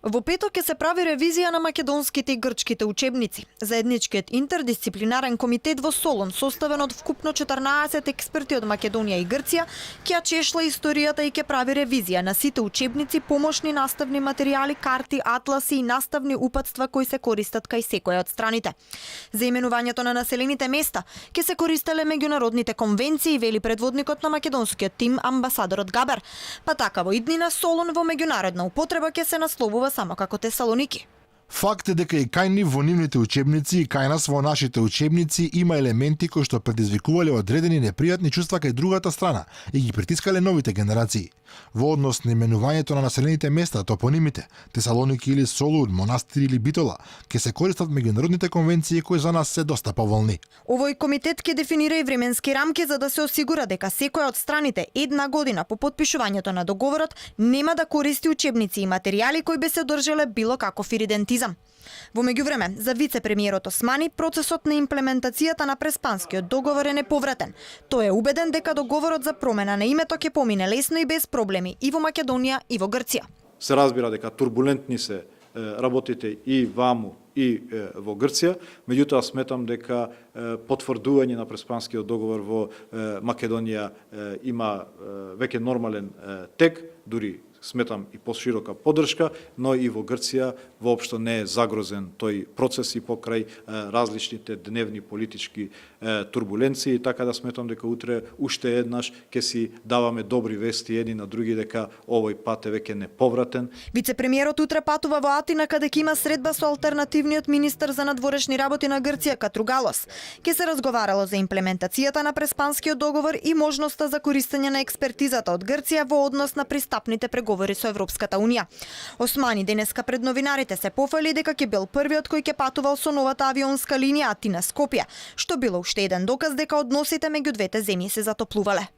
Во петок ќе се прави ревизија на македонските и грчките учебници. Заедничкиот интердисциплинарен комитет во Солун, составен од вкупно 14 експерти од Македонија и Грција, ќе чешла историјата и ќе прави ревизија на сите учебници, помошни наставни материјали, карти, атласи и наставни упатства кои се користат кај секоја од страните. За именувањето на населените места ќе се користеле меѓународните конвенции, вели предводникот на македонскиот тим амбасадорот Габер. Па така во иднина Солун во меѓународна употреба ќе се насловува само како Тесалоники. Факт е дека и кај нив во нивните учебници и кај нас во нашите учебници има елементи кои што предизвикувале одредени непријатни чувства кај другата страна и ги притискале новите генерации. Во однос на именувањето на населените места, топонимите, Тесалоники или Солун, Монастир или Битола, ќе се користат меѓународните конвенции кои за нас се доста поволни. Овој комитет ќе дефинира и временски рамки за да се осигура дека секоја од страните една година по потпишувањето на договорот нема да користи учебници и материјали кои би се држеле било каков иридентизам. Во меѓувреме, за вице-премиерот Османи, процесот на имплементацијата на Преспанскиот договор е неповратен. Тој е убеден дека договорот за промена на името ќе помине лесно и без проблеми и во Македонија и во Грција. Се разбира дека турбулентни се работите и ваму и во Грција, меѓутоа сметам дека потврдување на Преспанскиот договор во Македонија има веќе нормален тек, дури сметам и поширока поддршка, но и во Грција воопшто не е загрозен тој процес и покрај различните дневни политички турбуленции, така да сметам дека утре уште еднаш ќе си даваме добри вести едни на други дека овој пат е веќе неповратен. Вице-премиерот утре патува во Атина каде ќе има средба со алтернативниот министер за надворешни работи на Грција Катругалос. Ќе се разговарало за имплементацијата на Преспанскиот договор и можноста за користење на експертизата од Грција во однос на пристапните преговори со Европската унија. Османи денеска пред новинарите се пофали дека ќе бил првиот кој ќе патувал со новата авионска линија Атина-Скопје, што било уште еден доказ дека односите меѓу двете земји се затоплувале.